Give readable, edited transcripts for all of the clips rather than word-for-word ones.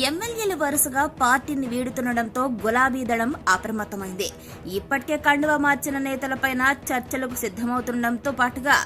ఎమ్మెల్యేలు వరుసగా పార్టీని వీడుతుండటంతో గులాబీ దళం అప్రమత్తమైంది. ఇప్పటికే కండువా మార్చిన నేతలపైన చర్చలకు సిద్దమవుతుండటంతో పాటుగా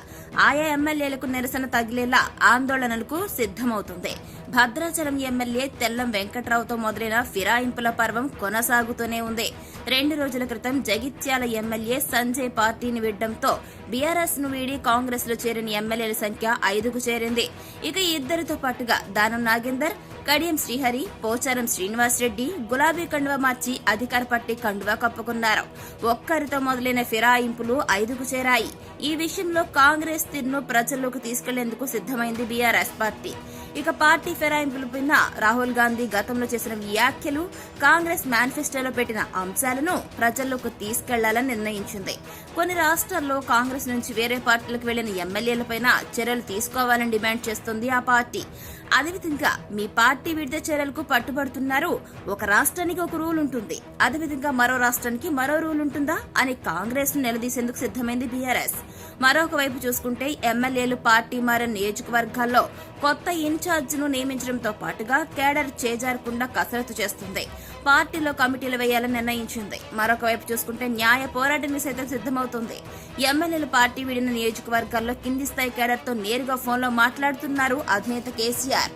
ఆయా ఎమ్మెల్యేలకు నిరసన తగిలేలా ఆందోళనలకు సిద్దమవుతుంది. భద్రాచలం ఎమ్మెల్యే తెల్లం వెంకట్రావుతో మొదలైన ఫిరాయింపుల పర్వం కొనసాగుతూనే ఉంది. 2 రోజుల క్రితం జగిత్యాల ఎమ్మెల్యే సంజయ్ పార్టీని వీడడంతో బీఆర్ఎస్ ను వీడి కాంగ్రెస్ లో చేరిన ఎమ్మెల్యేల సంఖ్య 5కు చేరింది. ఇక ఇద్దరితో పాటుగా దానం నాగేందర్, కడియం శ్రీహరి, పోచారం శ్రీనివాసరెడ్డి గులాబీ కండువా మార్చి అధికార పార్టీ కండువా కప్పుకున్నారు. ఒక్కరితో మొదలైన ఫిరాయింపులు 5కు చేరాయి. ఈ విషయంలో కాంగ్రెస్ తీరును ప్రజల్లోకి తీసుకెళ్లేందుకు సిద్దమైంది బీఆర్ఎస్ పార్టీ. ఇక పార్టీ ఫిరాయింపులపై రాహుల్ గాంధీ గతంలో చేసిన వ్యాఖ్యలు, కాంగ్రెస్ మేనిఫెస్టోలో పెట్టిన అంశాలను ప్రజల్లోకి తీసుకెళ్లాలని నిర్ణయించింది. కొన్ని రాష్ట్రాల్లో కాంగ్రెస్ నుంచి వేరే పార్టీలకు వెళ్లిన ఎమ్మెల్యేలపైన చర్యలు తీసుకోవాలని డిమాండ్ చేస్తుంది ఆ పార్టీ. అదేవిధంగా మీ పార్టీ విడుదల చర్యలకు పట్టుబడుతున్నారు, ఒక రాష్ట్రానికి ఒక రూల్ ఉంటుంది, అదేవిధంగా మరో రాష్ట్రానికి మరో రూల్ ఉంటుందా అని కాంగ్రెస్ ను నిలదీసేందుకు సిద్దమైంది బీఆర్ఎస్. మరొక వైపు చూసుకుంటే ఎమ్మెల్యేలు పార్టీ మారిన నియోజకవర్గాల్లో కొత్త ఇన్ఛార్జ్ ను నియమించడంతో పాటుగా కేడర్ చేజారకుండా కసరత్తు చేస్తుంది. పార్టీలో కమిటీలు వేయాలని నిర్ణయించింది. మరొక వైపు చూసుకుంటే న్యాయ పోరాటానికి సైతం సిద్దమవుతుంది. ఎమ్మెల్యేలు పార్టీ వీడిన నియోజకవర్గాల్లో కింది స్థాయి కేడర్ తో నేరుగా ఫోన్లో మాట్లాడుతున్నారు అధినేత కేసీఆర్.